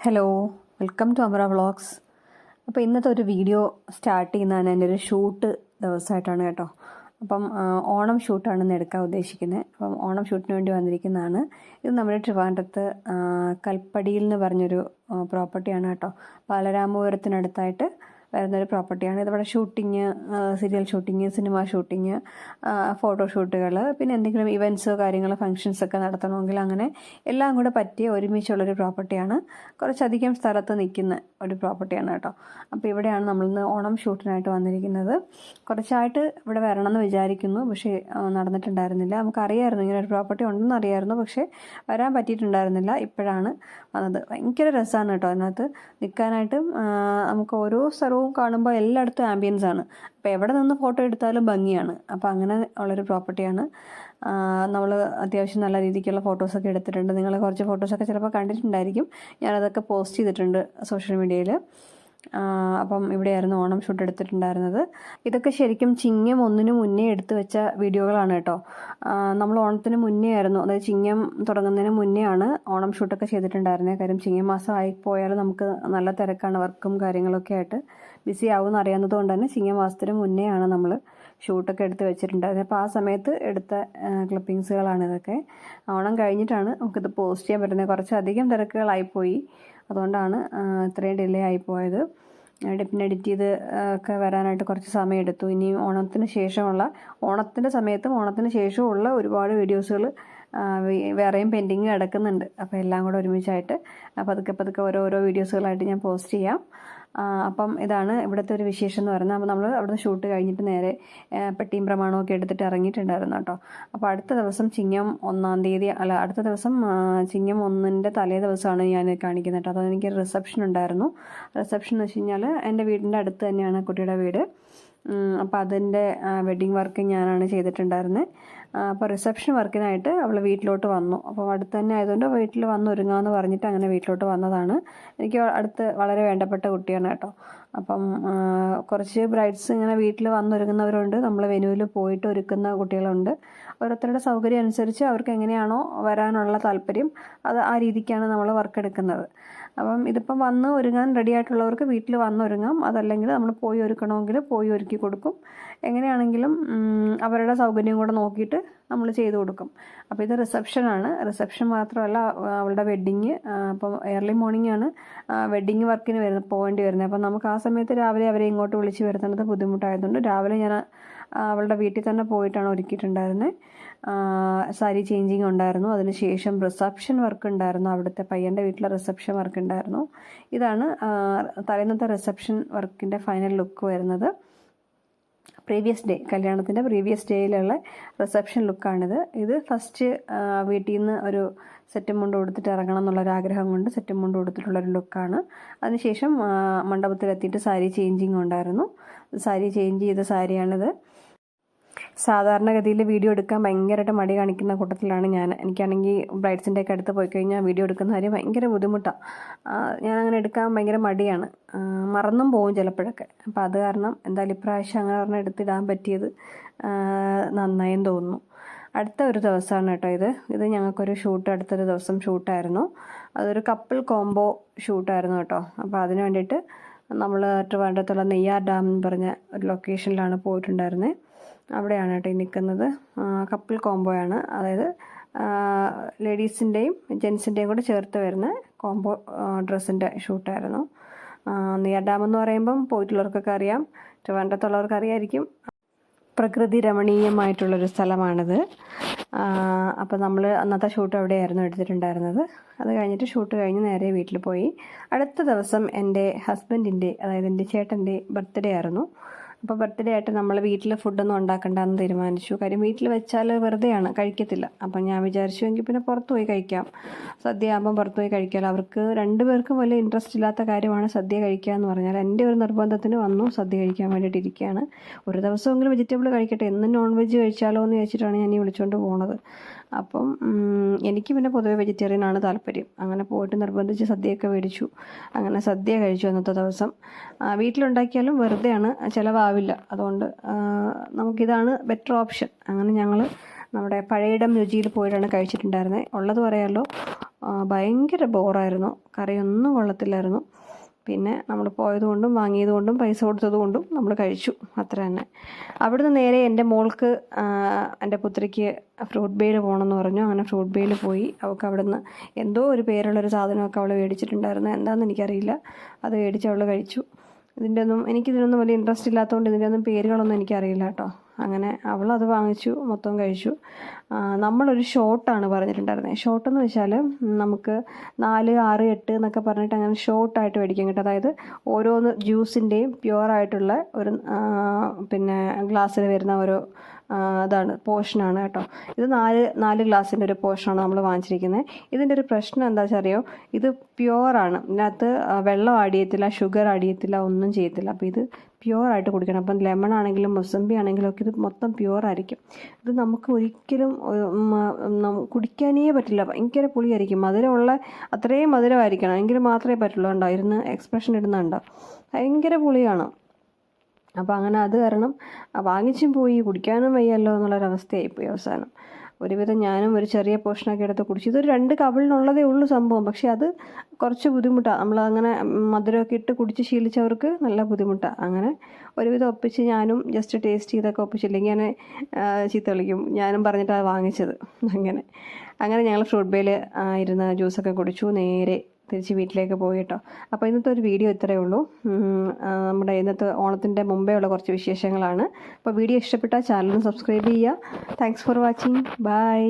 Hello, welcome to Amara vlogs. അപ്പോൾ ഇന്നത്തെ ഒരു വീഡിയോ സ്റ്റാർട്ട് ചെയ്യുന്നതാണ് എൻ്റെ ഒരു ഷൂട്ട് ദിവസമായിട്ടാണ് കേട്ടോ. അപ്പം ഓണം ഷൂട്ടാണ് ഇന്ന് എടുക്കാൻ ഉദ്ദേശിക്കുന്നത്. അപ്പം ഓണം ഷൂട്ടിന് വേണ്ടി വന്നിരിക്കുന്നതാണ്. ഇത് നമ്മുടെ ട്രിവാൻഡ്രത്ത് കൽപ്പടിയിൽ എന്ന് പറഞ്ഞൊരു പ്രോപ്പർട്ടിയാണ് കേട്ടോ. ബാലരാമപുരത്തിനടുത്തായിട്ട് വരുന്നൊരു പ്രോപ്പർട്ടിയാണ്. ഇതിവിടെ shooting, serial shooting, cinema shooting, ഫോട്ടോഷൂട്ടുകൾ, പിന്നെ എന്തെങ്കിലും ഇവൻറ്റ്സോ കാര്യങ്ങളോ ഫങ്ഷൻസൊക്കെ നടത്തണമെങ്കിൽ അങ്ങനെ എല്ലാം കൂടെ പറ്റിയ ഒരുമിച്ചുള്ളൊരു പ്രോപ്പർട്ടിയാണ്. കുറച്ചധികം സ്ഥലത്ത് നിൽക്കുന്ന ഒരു പ്രോപ്പർട്ടിയാണ് കേട്ടോ. അപ്പോൾ ഇവിടെയാണ് നമ്മളിന്ന് ഓണം ഷൂട്ടിനായിട്ട് വന്നിരിക്കുന്നത്. കുറച്ചായിട്ട് ഇവിടെ വരണമെന്ന് വിചാരിക്കുന്നു, പക്ഷേ നടന്നിട്ടുണ്ടായിരുന്നില്ല. നമുക്കറിയായിരുന്നു ഇങ്ങനെ ഒരു പ്രോപ്പർട്ടി ഉണ്ടെന്ന് അറിയായിരുന്നു, പക്ഷേ വരാൻ പറ്റിയിട്ടുണ്ടായിരുന്നില്ല. ഇപ്പോഴാണ് വന്നത്. ഭയങ്കര രസമാണ് കേട്ടോ അതിനകത്ത് നിൽക്കാനായിട്ടും. നമുക്ക് ഓരോ സ്ഥലവും കാണുമ്പോൾ എല്ലായിടത്തും ആംബിയൻസ് ആണ്. അപ്പോൾ എവിടെ നിന്ന് ഫോട്ടോ എടുത്താലും ഭംഗിയാണ്. അപ്പോൾ അങ്ങനെ ഉള്ളൊരു പ്രോപ്പർട്ടിയാണ്. നമ്മൾ അത്യാവശ്യം നല്ല രീതിക്കുള്ള ഫോട്ടോസൊക്കെ എടുത്തിട്ടുണ്ട്. നിങ്ങൾ കുറച്ച് ഫോട്ടോസൊക്കെ ചിലപ്പോൾ കണ്ടിട്ടുണ്ടായിരിക്കും. ഞാനതൊക്കെ പോസ്റ്റ് ചെയ്തിട്ടുണ്ട് സോഷ്യൽ മീഡിയയിൽ. അപ്പം ഇവിടെയായിരുന്നു ഓണം ഷൂട്ട് എടുത്തിട്ടുണ്ടായിരുന്നത്. ഇതൊക്കെ ശരിക്കും ചിങ്ങം 1 മുന്നേ എടുത്തു വെച്ച വീഡിയോകളാണ് കേട്ടോ. നമ്മൾ ഓണത്തിന് മുന്നേ ആയിരുന്നു, അതായത് ചിങ്ങം തുടങ്ങുന്നതിന് മുന്നേ ആണ് ഓണം ഷൂട്ടൊക്കെ ചെയ്തിട്ടുണ്ടായിരുന്നത്. കാര്യം ചിങ്ങം മാസം ആയിപ്പോയാൽ നമുക്ക് നല്ല തിരക്കാണ്, വർക്കും കാര്യങ്ങളൊക്കെ ആയിട്ട് ബിസി ആവുമെന്ന് അറിയാവുന്നത് കൊണ്ട് തന്നെ ചിങ്ങം മാസത്തിന് മുന്നേ ആണ് നമ്മൾ ഷൂട്ടൊക്കെ എടുത്ത് വെച്ചിട്ടുണ്ടായിരുന്നത്. അപ്പോൾ ആ സമയത്ത് എടുത്ത ക്ലിപ്പിങ്സുകളാണ് ഇതൊക്കെ. ഓണം കഴിഞ്ഞിട്ടാണ് നമുക്കിത് പോസ്റ്റ് ചെയ്യാൻ പറ്റുന്നത്. കുറച്ചധികം തിരക്കുകളായിപ്പോയി, അതുകൊണ്ടാണ് ഇത്രയും ഡിലേ ആയിപ്പോയത്. പിന്നെ എഡിറ്റ് ചെയ്ത് ഒക്കെ വരാനായിട്ട് കുറച്ച് സമയം എടുത്തു. ഇനി ഓണത്തിന് സമയത്തും ഓണത്തിന് ശേഷമുള്ള ഒരുപാട് വീഡിയോസുകൾ വേറെയും പെൻഡിങ് കിടക്കുന്നുണ്ട്. അപ്പോൾ എല്ലാം കൂടെ ഒരുമിച്ചായിട്ട് പതുക്കെ ഓരോരോ വീഡിയോസുകളായിട്ട് ഞാൻ പോസ്റ്റ് ചെയ്യാം. അപ്പം ഇതാണ് ഇവിടുത്തെ ഒരു വിശേഷം എന്ന് പറയുന്നത്. അപ്പോൾ നമ്മൾ അവിടുന്ന് ഷൂട്ട് കഴിഞ്ഞിട്ട് നേരെ പെട്ടിയും പ്രമാണമൊക്കെ എടുത്തിട്ട് ഇറങ്ങിയിട്ടുണ്ടായിരുന്നു കേട്ടോ. അപ്പോൾ അടുത്ത ദിവസം ചിങ്ങം 1-ാം തീയതി അടുത്ത ദിവസം ചിങ്ങം 1-ൻ്റെ തലേ ദിവസമാണ് ഞാൻ കാണിക്കുന്നത് കേട്ടോ. അതെനിക്ക് റിസപ്ഷൻ ഉണ്ടായിരുന്നു. റിസപ്ഷൻ എന്ന് വെച്ച് കഴിഞ്ഞാൽ എൻ്റെ വീടിൻ്റെ അടുത്ത് തന്നെയാണ് കുട്ടിയുടെ വീട്. അപ്പോൾ അതിൻ്റെ വെഡ്ഡിങ് വർക്ക് ഞാനാണ് ചെയ്തിട്ടുണ്ടായിരുന്നത്. അപ്പോൾ റിസപ്ഷൻ വർക്കിനായിട്ട് അവൾ വീട്ടിലോട്ട് വന്നു. അപ്പോൾ അടുത്ത് തന്നെ ആയതുകൊണ്ട് വീട്ടിൽ വന്ന് ഒരുങ്ങാമെന്ന് പറഞ്ഞിട്ട് അങ്ങനെ വീട്ടിലോട്ട് വന്നതാണ്. എനിക്ക് അടുത്ത് വളരെ വേണ്ടപ്പെട്ട കുട്ടിയാണ് കേട്ടോ. അപ്പം കുറച്ച് ബ്രൈഡ്സ് ഇങ്ങനെ വീട്ടിൽ വന്നൊരുങ്ങുന്നവരുണ്ട്, നമ്മൾ വെന്യൂവിൽ പോയിട്ട് ഒരുക്കുന്ന കുട്ടികളുണ്ട്. ഓരോരുത്തരുടെ സൗകര്യം അനുസരിച്ച് അവർക്ക് എങ്ങനെയാണോ വരാനുള്ള താല്പര്യം ആ രീതിക്കാണ് നമ്മൾ വർക്ക് എടുക്കുന്നത്. അപ്പം ഇതിപ്പം വന്ന് ഒരുങ്ങാൻ റെഡി ആയിട്ടുള്ളവർക്ക് വീട്ടിൽ വന്നൊരുങ്ങാം. അതല്ലെങ്കിൽ നമ്മൾ പോയി ഒരുക്കണമെങ്കിൽ പോയി ഒരുക്കി കൊടുക്കും. എങ്ങനെയാണെങ്കിലും അവരുടെ സൗകര്യം കൂടെ നോക്കിയിട്ട് നമ്മൾ ചെയ്തു കൊടുക്കും. അപ്പോൾ ഇത് റിസപ്ഷനാണ്. റിസപ്ഷൻ മാത്രമല്ല, അവളുടെ വെഡ്ഡിങ് അപ്പം ഏർലി മോർണിംഗ് ആണ് വെഡ്ഡിങ് വർക്കിന് പോകേണ്ടി വരുന്നത്. അപ്പം നമുക്ക് ആ സമയത്ത് രാവിലെ അവരെ ഇങ്ങോട്ട് വിളിച്ച് വരുത്തുന്നത് ബുദ്ധിമുട്ടായതുകൊണ്ട് രാവിലെ ഞാൻ അവളുടെ വീട്ടിൽ തന്നെ പോയിട്ടാണ് ഒരുക്കിയിട്ടുണ്ടായിരുന്നത്. സാരി ചേഞ്ചിങ് ഉണ്ടായിരുന്നു. അതിനുശേഷം റിസപ്ഷൻ വർക്ക് ഉണ്ടായിരുന്നു. അവിടുത്തെ പയ്യൻ്റെ വീട്ടിലെ റിസപ്ഷൻ വർക്ക് ഉണ്ടായിരുന്നു. ഇതാണ് തലേന്നത്തെ റിസപ്ഷൻ വർക്കിൻ്റെ ഫൈനൽ ലുക്ക് വരുന്നത്. കല്യാണത്തിൻ്റെ പ്രീവിയസ് ഡേയിലുള്ള റിസപ്ഷൻ ലുക്കാണിത്. ഇത് ഫസ്റ്റ് വീട്ടിൽ നിന്ന് ഒരു സെറ്റും മുണ്ട് കൊടുത്തിട്ട് ഇറങ്ങണം എന്നുള്ളൊരാഗ്രഹം കൊണ്ട് സെറ്റും മുണ്ട് കൊടുത്തിട്ടുള്ളൊരു ലുക്കാണ്. അതിനുശേഷം മണ്ഡപത്തിലെത്തിയിട്ട് സാരി ചേഞ്ചിങ് ഉണ്ടായിരുന്നു. സാരി ചേഞ്ച് ചെയ്ത സാരിയാണിത്. സാധാരണഗതിയിൽ വീഡിയോ എടുക്കാൻ ഭയങ്കരമായിട്ട് മടി കാണിക്കുന്ന കൂട്ടത്തിലാണ് ഞാൻ. എനിക്കാണെങ്കിൽ ബ്രൈഡ്സിൻ്റെ ഒക്കെ അടുത്ത് പോയി കഴിഞ്ഞാൽ വീഡിയോ എടുക്കുന്ന കാര്യം ഭയങ്കര ബുദ്ധിമുട്ടാണ്. ഞാനങ്ങനെ എടുക്കാൻ ഭയങ്കര മടിയാണ്, മറന്നും പോകും ചിലപ്പോഴൊക്കെ. അപ്പോൾ അത് കാരണം എന്തായാലും ഇപ്രാവശ്യം അങ്ങനെ പറഞ്ഞാൽ എടുത്തിടാൻ പറ്റിയത് നന്നായെന്ന് തോന്നുന്നു. അടുത്ത ഒരു ദിവസമാണ് കേട്ടോ ഇത് ഞങ്ങൾക്കൊരു അടുത്തൊരു ദിവസം ഷൂട്ടായിരുന്നു. അതൊരു കപ്പിൾ കോംബോ ഷൂട്ടായിരുന്നു കേട്ടോ. അപ്പോൾ അതിന് വേണ്ടിയിട്ട് നമ്മൾ ട്രിവാൻഡ്രത്തുള്ള നെയ്യാർ ഡാം എന്ന് പറഞ്ഞ ഒരു ലൊക്കേഷനിലാണ് പോയിട്ടുണ്ടായിരുന്നത്. അവിടെയാണ് കേട്ടോ ഈ നിൽക്കുന്നത്. കപ്പിൾ കോംബോയാണ്, അതായത് ലേഡീസിൻ്റെയും ജെൻസിൻ്റെയും കൂടെ ചേർത്ത് വരുന്ന കോംബോ ഡ്രസ്സിൻ്റെ ഷൂട്ടായിരുന്നു. നെയ്യാർ ഡാം എന്ന് പറയുമ്പം പോയിട്ടുള്ളവർക്കൊക്കെ അറിയാം, ട്രിവാൻഡ്രത്തുള്ളവർക്ക് അറിയായിരിക്കും. പ്രകൃതി രമണീയമായിട്ടുള്ളൊരു സ്ഥലമാണിത്. അപ്പോൾ നമ്മൾ അന്നത്തെ ഷൂട്ട് അവിടെയായിരുന്നു എടുത്തിട്ടുണ്ടായിരുന്നത്. അത് കഴിഞ്ഞിട്ട് ഷൂട്ട് കഴിഞ്ഞ് നേരെ വീട്ടിൽ പോയി. അടുത്ത ദിവസം എൻ്റെ ഹസ്ബൻഡിൻ്റെ, അതായത് എൻ്റെ ചേട്ടൻ്റെ ബർത്ത്ഡേ ആയിരുന്നു. അപ്പോൾ ബർത്ത്ഡേ ആയിട്ട് നമ്മൾ വീട്ടിൽ ഫുഡൊന്നും ഉണ്ടാക്കണ്ടെന്ന് തീരുമാനിച്ചു. കാര്യം വീട്ടിൽ വെച്ചാൽ വെറുതെയാണ്, കഴിക്കത്തില്ല. അപ്പം ഞാൻ വിചാരിച്ചു എങ്കിൽ പിന്നെ പുറത്ത് പോയി കഴിക്കാം, സദ്യ ആകുമ്പം പുറത്ത് പോയി കഴിക്കാമല്ലോ. അവർക്ക് 2 പേർക്കും വലിയ ഇൻട്രസ്റ്റ് ഇല്ലാത്ത കാര്യമാണ് സദ്യ കഴിക്കുക എന്ന് പറഞ്ഞാൽ. എൻ്റെ ഒരു നിർബന്ധത്തിന് വന്നു സദ്യ കഴിക്കാൻ വേണ്ടിയിട്ട് ഇരിക്കുകയാണ്. ഒരു ദിവസമെങ്കിലും വെജിറ്റബിൾ കഴിക്കട്ടെ, എന്നും നോൺ വെജ് കഴിച്ചാലോ എന്ന് വെച്ചിട്ടാണ് ഞാൻ ഈ വിളിച്ചുകൊണ്ട് പോകുന്നത്. അപ്പം എനിക്ക് പിന്നെ പൊതുവെ വെജിറ്റേറിയൻ ആണ് താല്പര്യം. അങ്ങനെ പോയിട്ട് നിർബന്ധിച്ച് സദ്യയൊക്കെ മേടിച്ചു. അങ്ങനെ സദ്യ കഴിച്ചു അന്നത്തെ ദിവസം. വീട്ടിലുണ്ടാക്കിയാലും വെറുതെയാണ്, ചിലവാവില്ല. അതുകൊണ്ട് നമുക്കിതാണ് ബെറ്റർ ഓപ്ഷൻ. അങ്ങനെ ഞങ്ങൾ നമ്മുടെ പഴയിടം രുചിയിൽ പോയിട്ടാണ് കഴിച്ചിട്ടുണ്ടായിരുന്നത്. ഉള്ളത് പറയാമല്ലോ, ഭയങ്കര ബോറായിരുന്നു, കറിയൊന്നും കൊള്ളത്തില്ലായിരുന്നു. പിന്നെ നമ്മൾ പോയതുകൊണ്ടും വാങ്ങിയതുകൊണ്ടും പൈസ കൊടുത്തതുകൊണ്ടും നമ്മൾ കഴിച്ചു, അത്ര തന്നെ. അവിടുന്ന് നേരെ എൻ്റെ മോൾക്ക്, എൻ്റെ പുത്രിക്ക് ഫ്രൂട്ട് ബേയിൽ പോകണമെന്ന് പറഞ്ഞു. അങ്ങനെ ഫ്രൂട്ട് ബേയിൽ പോയി. അവൾക്ക് അവിടുന്ന് എന്തോ ഒരു പേരുള്ളൊരു സാധനമൊക്കെ അവൾ മേടിച്ചിട്ടുണ്ടായിരുന്നു, എന്താണെന്ന് എനിക്കറിയില്ല. അത് മേടിച്ച് അവൾ കഴിച്ചു. എനിക്കിതിനൊന്നും വലിയ ഇൻട്രസ്റ്റ് ഇല്ലാത്തതുകൊണ്ട് ഇതിൻ്റെ ഒന്നും പേരുകളൊന്നും എനിക്കറിയില്ല കേട്ടോ. അങ്ങനെ അവളത് വാങ്ങിച്ചു, മൊത്തം കഴിച്ചു. നമ്മളൊരു ഷോട്ടാണ് പറഞ്ഞിട്ടുണ്ടായിരുന്നത്. ഷോട്ടെന്ന് വെച്ചാൽ നമുക്ക് 4, 6, 8 എന്നൊക്കെ പറഞ്ഞിട്ട് അങ്ങനെ ഷോർട്ടായിട്ട് മേടിക്കാം കേട്ടോ. അതായത് ഓരോന്ന് ജ്യൂസിൻ്റെയും പ്യുവറായിട്ടുള്ള ഒരു പിന്നെ ഗ്ലാസ്സിൽ വരുന്ന ഓരോ അതാണ് പോർഷനാണ് കേട്ടോ. ഇത് 4 ഗ്ലാസിൻ്റെ ഒരു പോർഷനാണ് നമ്മൾ വാങ്ങിച്ചിരിക്കുന്നത്. ഇതിൻ്റെ ഒരു പ്രശ്നം എന്താ വെച്ചാൽ അറിയോ, ഇത് പ്യുവറാണ്. ഇതിനകത്ത് വെള്ളം ആഡ് ചെയ്യത്തില്ല, ഷുഗർ ആഡ് ചെയ്യത്തില്ല, ഒന്നും ചെയ്യത്തില്ല. അപ്പോൾ ഇത് പ്യുവറായിട്ട് കുടിക്കണം. അപ്പം ലെമൺ ആണെങ്കിലും മൊസമ്പി ആണെങ്കിലും ഒക്കെ ഇത് മൊത്തം പ്യുവറായിരിക്കും. ഇത് നമുക്ക് ഒരിക്കലും കുടിക്കാനേ പറ്റില്ല, ഭയങ്കര പുളിയായിരിക്കും. മധുരമുള്ള അത്രയും മധുരമായിരിക്കണം, എങ്കിൽ മാത്രമേ പറ്റുള്ളൂ. കണ്ടോ, ഇരുന്ന് എക്സ്പ്രഷൻ ഇടുന്നുണ്ടോ, ഭയങ്കര പുളിയാണ്. അപ്പോൾ അങ്ങനെ അത് കാരണം വാങ്ങിച്ചും പോയി, കുടിക്കാനും വയ്യല്ലോ എന്നുള്ളൊരവസ്ഥയായിപ്പോയി അവസാനം. ഒരുവിധം ഞാനും ഒരു ചെറിയ പോർഷനൊക്കെ എടുത്ത് കുടിച്ചു. ഇതൊരു 2 കവിളിനുള്ളതേ ഉള്ളൂ സംഭവം, പക്ഷേ അത് കുറച്ച് ബുദ്ധിമുട്ടാണ്. നമ്മളങ്ങനെ മധുരമൊക്കെ ഇട്ട് കുടിച്ച് ശീലിച്ചവർക്ക് നല്ല ബുദ്ധിമുട്ടാണ്. അങ്ങനെ ഒരുവിധം ഒപ്പിച്ച് ഞാനും ജസ്റ്റ് ടേസ്റ്റ് ചെയ്തൊക്കെ ഒപ്പിച്ചില്ലെങ്കിൽ ഞാൻ ചീത്ത വിളിക്കും. ഞാനും പറഞ്ഞിട്ടാണ് വാങ്ങിച്ചത്. അങ്ങനെ ഞങ്ങൾ ഫ്രൂട്ട് ബേയിൽ ഇരുന്ന് ജ്യൂസൊക്കെ കുടിച്ചു, നേരെ തിരിച്ച് വീട്ടിലേക്ക് പോയി കേട്ടോ. അപ്പോൾ ഇന്നത്തെ ഒരു വീഡിയോ ഇത്രയേ ഉള്ളൂ. നമ്മുടെ ഇന്നത്തെ ഓണത്തിൻ്റെ മുമ്പേ ഉള്ള കുറച്ച് വിശേഷങ്ങളാണ്. അപ്പോൾ വീഡിയോ ഇഷ്ടപ്പെട്ടാൽ ചാനൽ സബ്സ്ക്രൈബ് ചെയ്യുക. Thanks for watching. ബൈ.